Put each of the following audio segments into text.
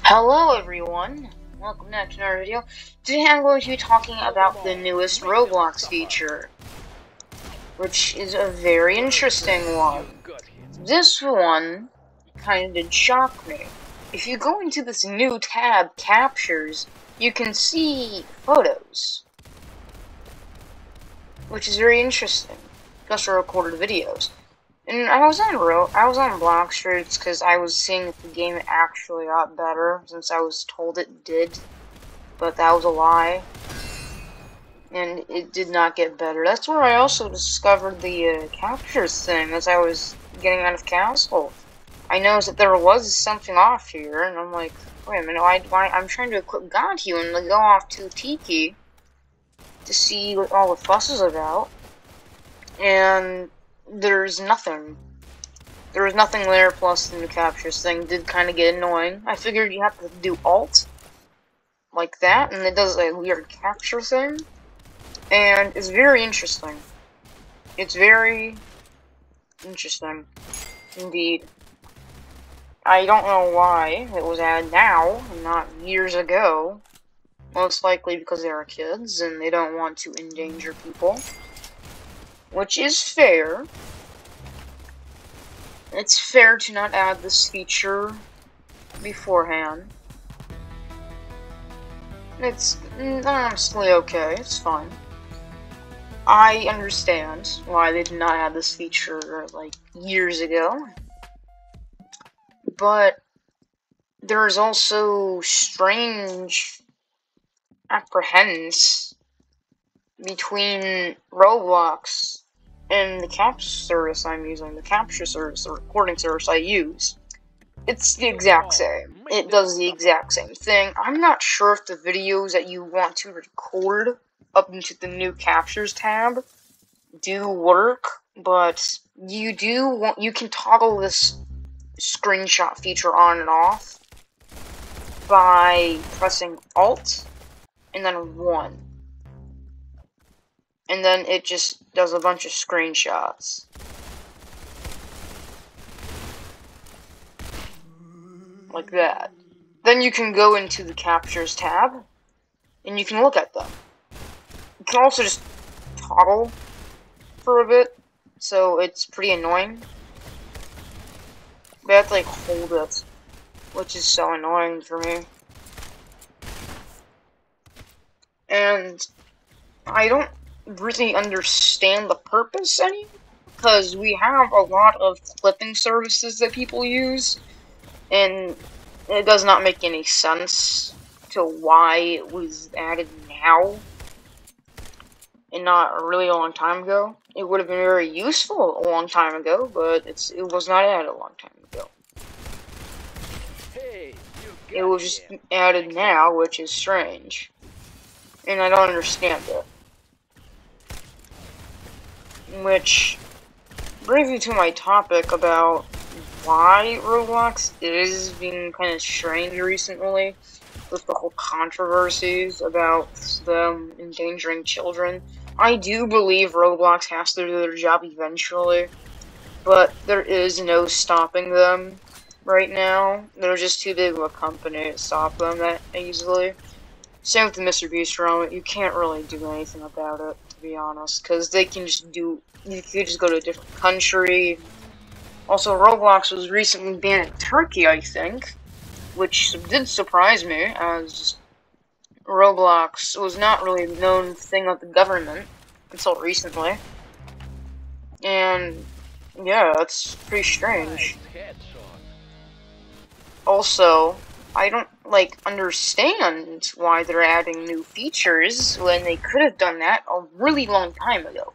Hello everyone, welcome back to another video. Today I'm going to be talking about the newest Roblox feature, which is a very interesting one. This one kind of did shock me. If you go into this new tab, Captures, you can see photos, which is very interesting, plus recorded videos. And I was on Block Streets because I was seeing if the game actually got better, since I was told it did, but that was a lie, and it did not get better. That's where I also discovered the captures thing as I was getting out of castle. I noticed that there was something off here, and I'm like, wait a minute, I'm trying to equip Gontu and go off to Tiki to see what all the fuss is about, and there's nothing. There was nothing there, plus the new captures thing did kind of get annoying. I figured you have to do Alt, like that, and it does a weird capture thing, and it's very interesting. It's very interesting, indeed. I don't know why it was added now, and not years ago. Most likely because they are kids, and they don't want to endanger people. Which is fair. It's fair to not add this feature beforehand. It's honestly okay, it's fine. I understand why they did not add this feature, like, years ago. But there's also strange apprehensions between Roblox and the capture service I'm using, the capture service, the recording service I use. It's the exact same. It does the exact same thing. I'm not sure if the videos that you want to record up into the new captures tab do work, but you can toggle this screenshot feature on and off by pressing Alt and then 1. And then it just does a bunch of screenshots. Like that. Then you can go into the Captures tab, and you can look at them. You can also just toggle for a bit, so it's pretty annoying. But I have to, like, hold it, which is so annoying for me. And I don't really understand the purpose anymore, because we have a lot of clipping services that people use, and it does not make any sense to why it was added now and not a really long time ago. It would have been very useful a long time ago, but it was not added a long time ago. It was just added now, which is strange, and I don't understand it. Which brings me to my topic about why Roblox is being kind of strange recently, with the whole controversies about them endangering children. I do believe Roblox has to do their job eventually, but there is no stopping them right now. They're just too big of a company to stop them that easily. Same with the Mr. Beast realm, you can't really do anything about it, to be honest, because they can just you could just go to a different country. Also, Roblox was recently banned in Turkey, I think, which did surprise me, as Roblox was not really a known thing of the government until recently. And, yeah, that's pretty strange. Also, I don't, understand why they're adding new features when they could have done that a really long time ago.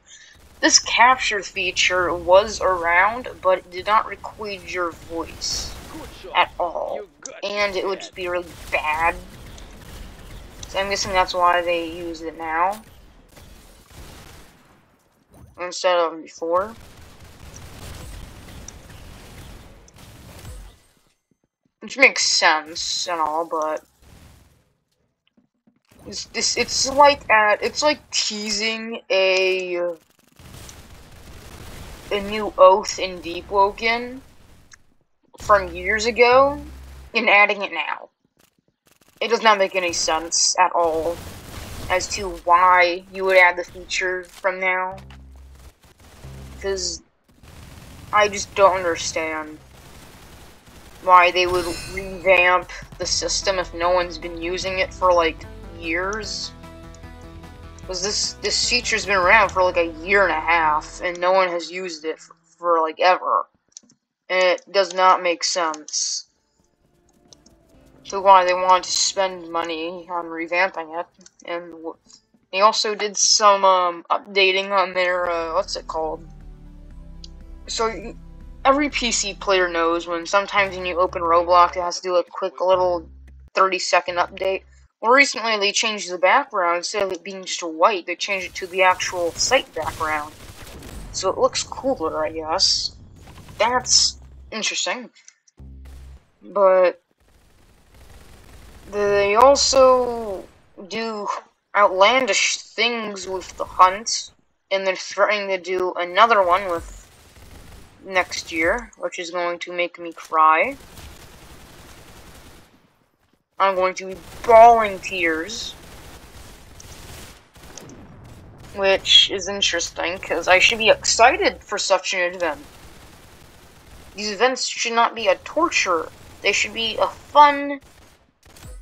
This capture feature was around, but it did not record your voice at all, and it would just be really bad. So I'm guessing that's why they use it now instead of before. Which makes sense and all, but it's like teasing a new oath in Deep Woken from years ago and adding it now. It does not make any sense at all as to why you would add the feature from now. Because I just don't understand why they would revamp the system if no one's been using it for like years. Because this feature's been around for like a year and a half and no one has used it for like ever. And it does not make sense. So why they want to spend money on revamping it. And they also did some updating on their what's it called? So every PC player knows when sometimes when you open Roblox, it has to do a quick little 30-second update. Well, recently they changed the background. Instead of it being just white, they changed it to the actual site background. So it looks cooler, I guess. That's interesting. But they also do outlandish things with the hunt, and they're threatening to do another one with next year, which is going to make me cry. I'm going to be bawling tears, which is interesting, because I should be excited for such an event. These events should not be a torture. They should be a fun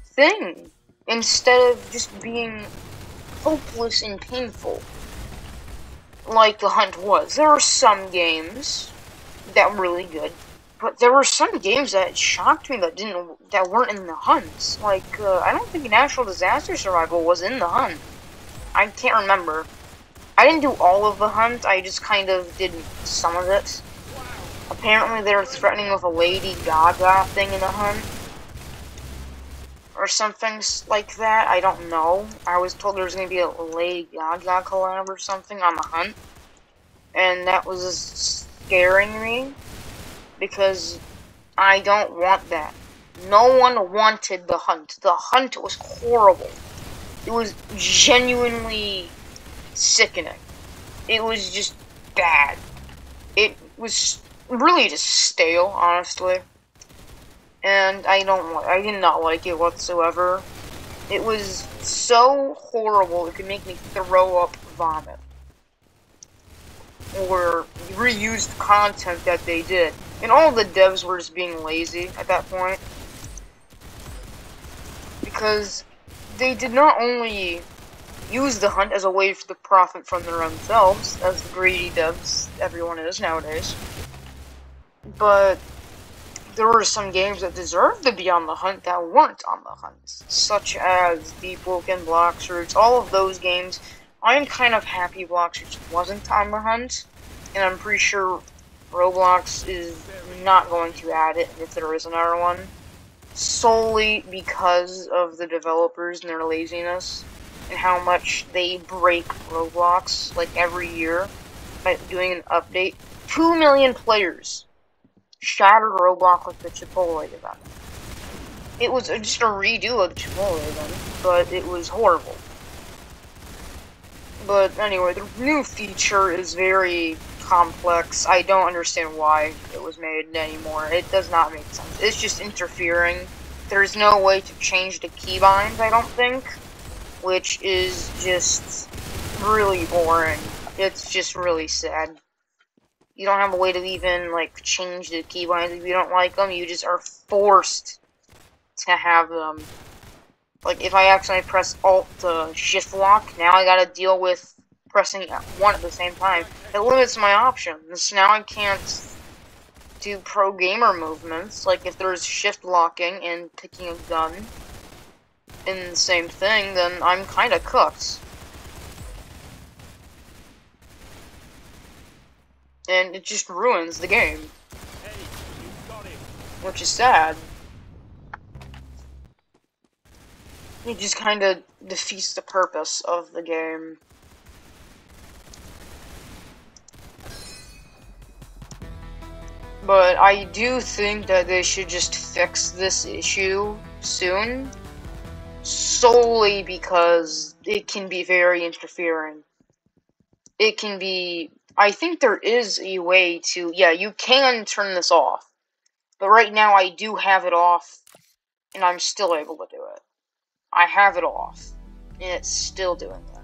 thing, instead of just being hopeless and painful, like the hunt was. There are some games that were really good, but there were some games that shocked me that weren't in the hunt. Like, I don't think Natural Disaster Survival was in the hunt. I can't remember. I didn't do all of the hunt, I just kind of did some of it. Apparently they were threatening with a Lady Gaga thing in the hunt. Or something like that, I don't know. I was told there was going to be a Lady Gaga collab or something on the hunt. And that was scaring me, because I don't want that. No one wanted the hunt. The hunt was horrible. It was genuinely sickening. It was just bad. It was really just stale, honestly. And I did not like it whatsoever. It was so horrible it could make me throw up vomit. Or reused content that they did. And all the devs were just being lazy at that point. Because they did not only use the hunt as a way to profit from their own selves, as the greedy devs everyone is nowadays, but there were some games that deserved to be on the hunt that weren't on the hunt, such as Deep Woken, Blox Fruits, all of those games. I'm kind of happy Blox Fruits wasn't on the hunt, and I'm pretty sure Roblox is not going to add it if there is another one, solely because of the developers and their laziness, and how much they break Roblox, like, every year, by doing an update. 2 million players shattered Roblox with the Chipotle event. It was just a redo of the Chipotle event, but it was horrible. But anyway, the new feature is very complex. I don't understand why it was made anymore. It does not make sense. It's just interfering. There's no way to change the keybinds, I don't think, which is just really boring. It's just really sad. You don't have a way to even, like, change the keybinds if you don't like them. You just are forced to have them. Like, if I accidentally press Alt to Shift Lock, now I gotta deal with pressing one at the same time. It limits my options. Now I can't do pro gamer movements. Like, if there's Shift Locking and picking a gun in the same thing, then I'm kinda cooked. And it just ruins the game. Which is sad. It just kinda defeats the purpose of the game. But I do think that they should just fix this issue soon, solely because it can be very interfering. It can be... I think there is a way to... Yeah, you can turn this off. But right now I do have it off, and I'm still able to do it. I have it off, and it's still doing that.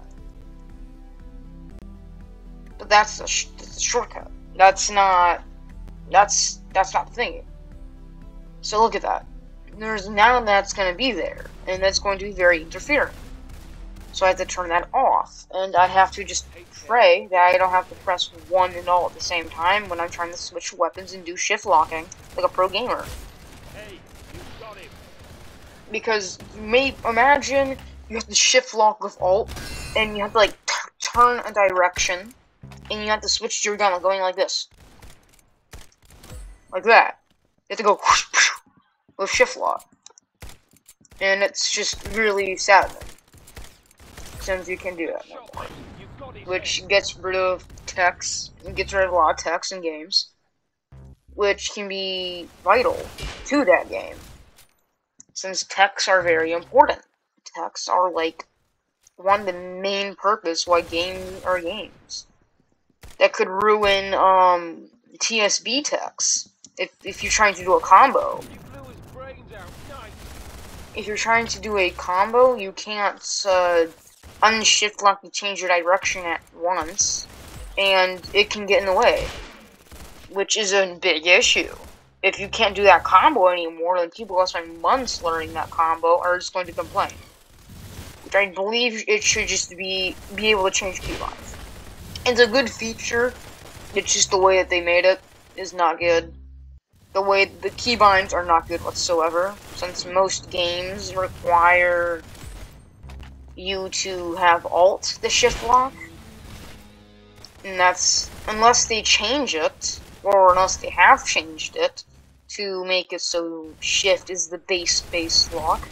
But that's a shortcut. That's not the thing. So look at that. Now that's going to be there, and that's going to be very interfering. So I have to turn that off, and I have to just pray that I don't have to press one and all at the same time when I'm trying to switch weapons and do shift locking like a pro gamer. Hey, you got him. Because imagine you have to shift lock with Alt, and you have to like turn a direction, and you have to switch your gun going like this, like that. You have to go whoosh, whoosh, with shift lock, and it's just really saddening since you can do that no more. Which gets rid of text, gets rid of a lot of text in games, which can be vital to that game, since texts are very important. Texts are like one of the main purpose why games are games. That could ruin TSB texts if you're trying to do a combo. If you're trying to do a combo, you can't unshift lock and change your direction at once, and it can get in the way, which is a big issue. If you can't do that combo anymore, then people who spend months learning that combo are just going to complain. Which I believe it should just be able to change keybinds. It's a good feature, it's just the way that they made it is not good. The way the keybinds are not good whatsoever, since most games require you to have Alt the shift lock, and that's unless they change it, or unless they have changed it to make it so shift is the base lock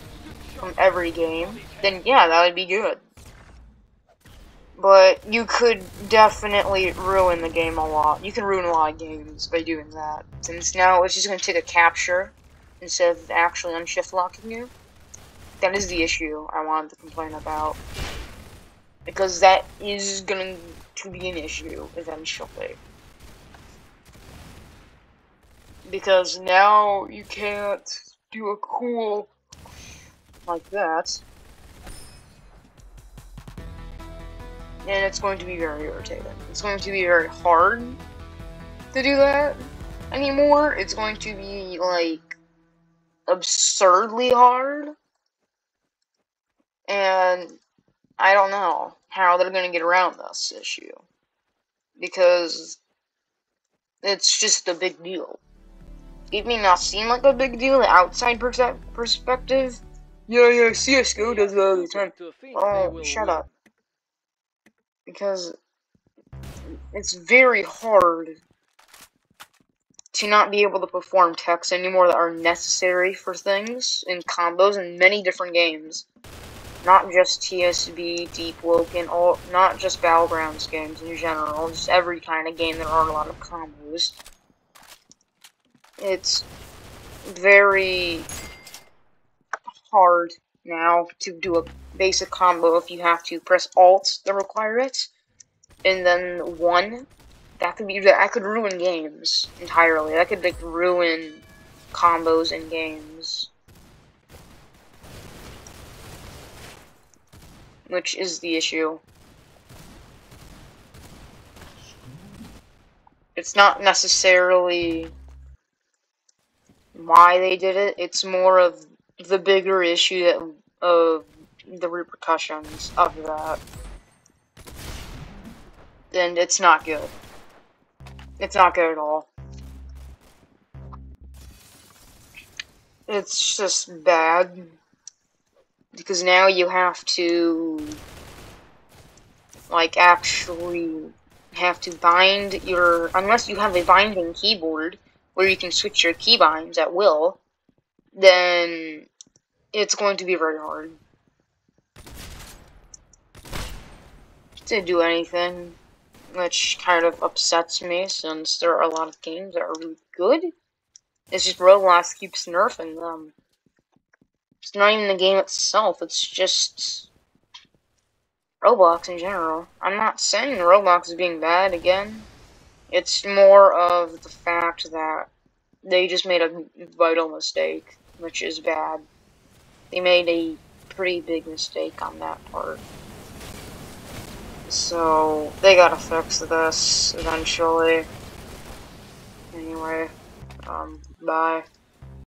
from every game, then yeah, that would be good. But you could definitely ruin the game a lot. You can ruin a lot of games by doing that, since now it's just going to take a capture instead of actually unshift locking you. That is the issue I wanted to complain about, because that is going to be an issue eventually. Because now you can't do a cool like that, and it's going to be very irritating. It's going to be very hard to do that anymore. It's going to be like absurdly hard. And I don't know how they're going to get around this issue, because it's just a big deal. It may not seem like a big deal, the outside perspective. Yeah, CSGO does that all the time. Oh, shut up. Because it's very hard to not be able to perform texts anymore that are necessary for things in combos in many different games. Not just TSB, Deep Woken, not just Battlegrounds games in general, just every kind of game there are a lot of combos. It's very hard now to do a basic combo if you have to press Alt to require it, and then 1. That could ruin games entirely. That could like ruin combos in games. Which is the issue. It's not necessarily why they did it, it's more of the bigger issue of the repercussions of that. And it's not good. It's not good at all. It's just bad. Because now you have to, like, actually have to bind your, unless you have a binding keyboard where you can switch your keybinds at will, then it's going to be very hard to do anything, which kind of upsets me since there are a lot of games that are really good. It's just Roblox keeps nerfing them. It's not even the game itself, it's just Roblox in general. I'm not saying Roblox is being bad again. It's more of the fact that they just made a vital mistake, which is bad. They made a pretty big mistake on that part. So they gotta fix this eventually. Anyway, bye.